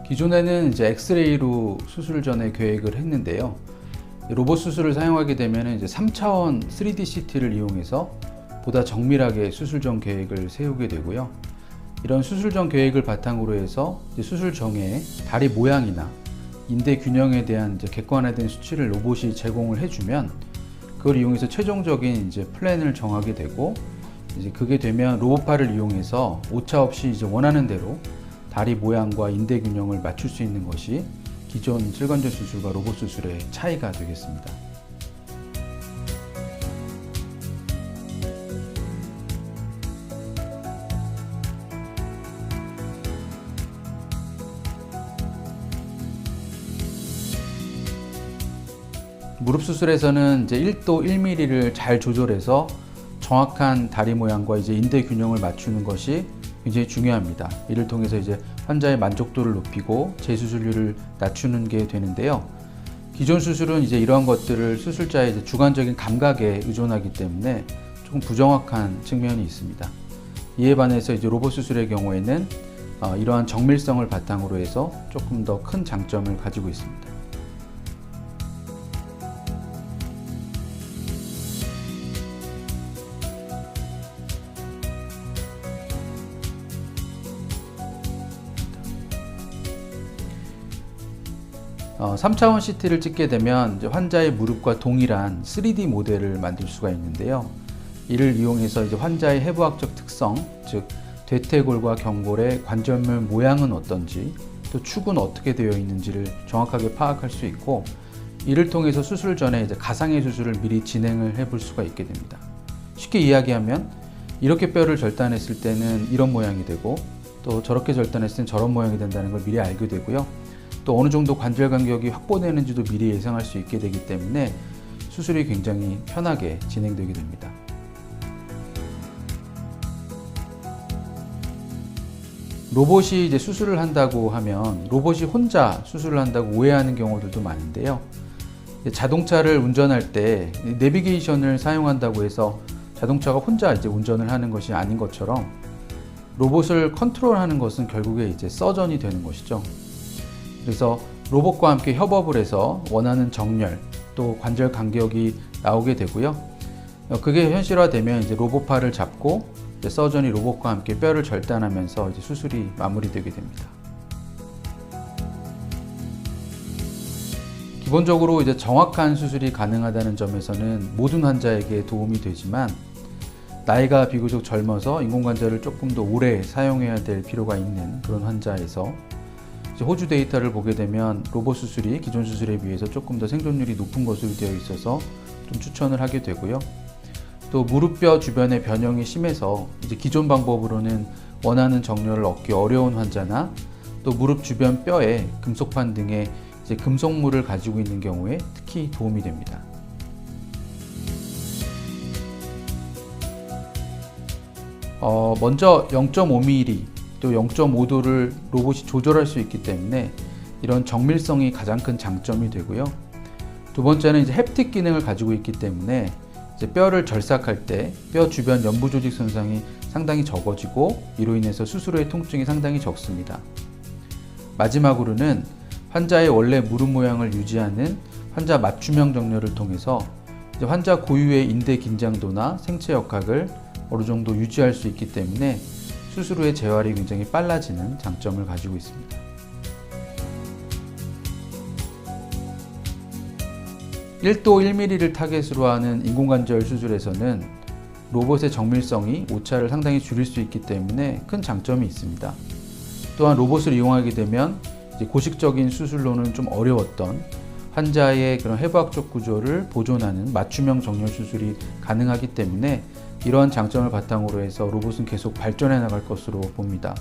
기존에는 이제 엑스레이로 수술 전에 계획을 했는데요. 로봇 수술을 사용하게 되면 이제 3차원 3D CT를 이용해서 보다 정밀하게 수술 전 계획을 세우게 되고요. 이런 수술 전 계획을 바탕으로 해서 수술 전에 다리 모양이나 인대 균형에 대한 이제 객관화된 수치를 로봇이 제공을 해주면 그걸 이용해서 최종적인 이제 플랜을 정하게 되고, 이제 그게 되면 로봇팔을 이용해서 오차 없이 이제 원하는 대로 다리 모양과 인대 균형을 맞출 수 있는 것이 기존 실관절 수술과 로봇 수술의 차이가 되겠습니다. 무릎 수술에서는 이제 1도 1mm를 잘 조절해서 정확한 다리 모양과 이제 인대 균형을 맞추는 것이 굉장히 중요합니다. 이를 통해서 이제 환자의 만족도를 높이고 재수술률을 낮추는 게 되는데요. 기존 수술은 이제 이러한 것들을 수술자의 이제 주관적인 감각에 의존하기 때문에 조금 부정확한 측면이 있습니다. 이에 반해서 이제 로봇 수술의 경우에는 이러한 정밀성을 바탕으로 해서 조금 더 큰 장점을 가지고 있습니다. 어, 3차원 CT를 찍게 되면 이제 환자의 무릎과 동일한 3D 모델을 만들 수가 있는데요. 이를 이용해서 이제 환자의 해부학적 특성, 즉 대퇴골과 경골의 관절물 모양은 어떤지, 또 축은 어떻게 되어 있는지를 정확하게 파악할 수 있고, 이를 통해서 수술 전에 이제 가상의 수술을 미리 진행을 해볼 수가 있게 됩니다. 쉽게 이야기하면 이렇게 뼈를 절단했을 때는 이런 모양이 되고, 또 저렇게 절단했을 때는 저런 모양이 된다는 걸 미리 알게 되고요. 또 어느 정도 관절 간격이 확보되는지도 미리 예상할 수 있게 되기 때문에 수술이 굉장히 편하게 진행되게 됩니다. 로봇이 이제 수술을 한다고 하면 로봇이 혼자 수술을 한다고 오해하는 경우들도 많은데요. 자동차를 운전할 때 내비게이션을 사용한다고 해서 자동차가 혼자 이제 운전을 하는 것이 아닌 것처럼 로봇을 컨트롤하는 것은 결국에 이제 서전이 되는 것이죠. 그래서 로봇과 함께 협업을 해서 원하는 정렬 또 관절 간격이 나오게 되고요. 그게 현실화되면 이제 로봇팔을 잡고 이제 서전이 로봇과 함께 뼈를 절단하면서 이제 수술이 마무리되게 됩니다. 기본적으로 이제 정확한 수술이 가능하다는 점에서는 모든 환자에게 도움이 되지만, 나이가 비교적 젊어서 인공관절을 조금 더 오래 사용해야 될 필요가 있는 그런 환자에서 호주 데이터를 보게 되면 로봇 수술이 기존 수술에 비해서 조금 더 생존율이 높은 것으로 되어 있어서 좀 추천을 하게 되고요. 또 무릎뼈 주변의 변형이 심해서 이제 기존 방법으로는 원하는 정렬을 얻기 어려운 환자나 또 무릎 주변 뼈에 금속판 등의 이제 금속물을 가지고 있는 경우에 특히 도움이 됩니다. 먼저 0.5mm 또 0.5도를 로봇이 조절할 수 있기 때문에 이런 정밀성이 가장 큰 장점이 되고요. 두 번째는 이제 햅틱 기능을 가지고 있기 때문에 이제 뼈를 절삭할 때 뼈 주변 연부 조직 손상이 상당히 적어지고, 이로 인해서 수술 후의 통증이 상당히 적습니다. 마지막으로는 환자의 원래 무릎 모양을 유지하는 환자 맞춤형 정렬을 통해서 이제 환자 고유의 인대 긴장도나 생체 역학을 어느 정도 유지할 수 있기 때문에 수술 후의 재활이 굉장히 빨라지는 장점을 가지고 있습니다. (1도 1mm를) 타겟으로 하는 인공관절 수술에서는 로봇의 정밀성이 오차를 상당히 줄일 수 있기 때문에 큰 장점이 있습니다. 또한 로봇을 이용하게 되면 이제 고식적인 수술로는 좀 어려웠던 환자의 그런 해부학적 구조를 보존하는 맞춤형 정렬 수술이 가능하기 때문에 이러한 장점을 바탕으로 해서 로봇은 계속 발전해 나갈 것으로 봅니다.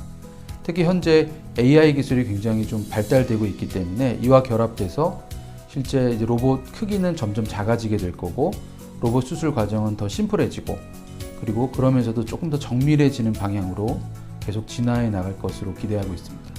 특히 현재 AI 기술이 굉장히 좀 발달되고 있기 때문에 이와 결합돼서 실제 이제 로봇 크기는 점점 작아지게 될 거고, 로봇 수술 과정은 더 심플해지고, 그리고 그러면서도 조금 더 정밀해지는 방향으로 계속 진화해 나갈 것으로 기대하고 있습니다.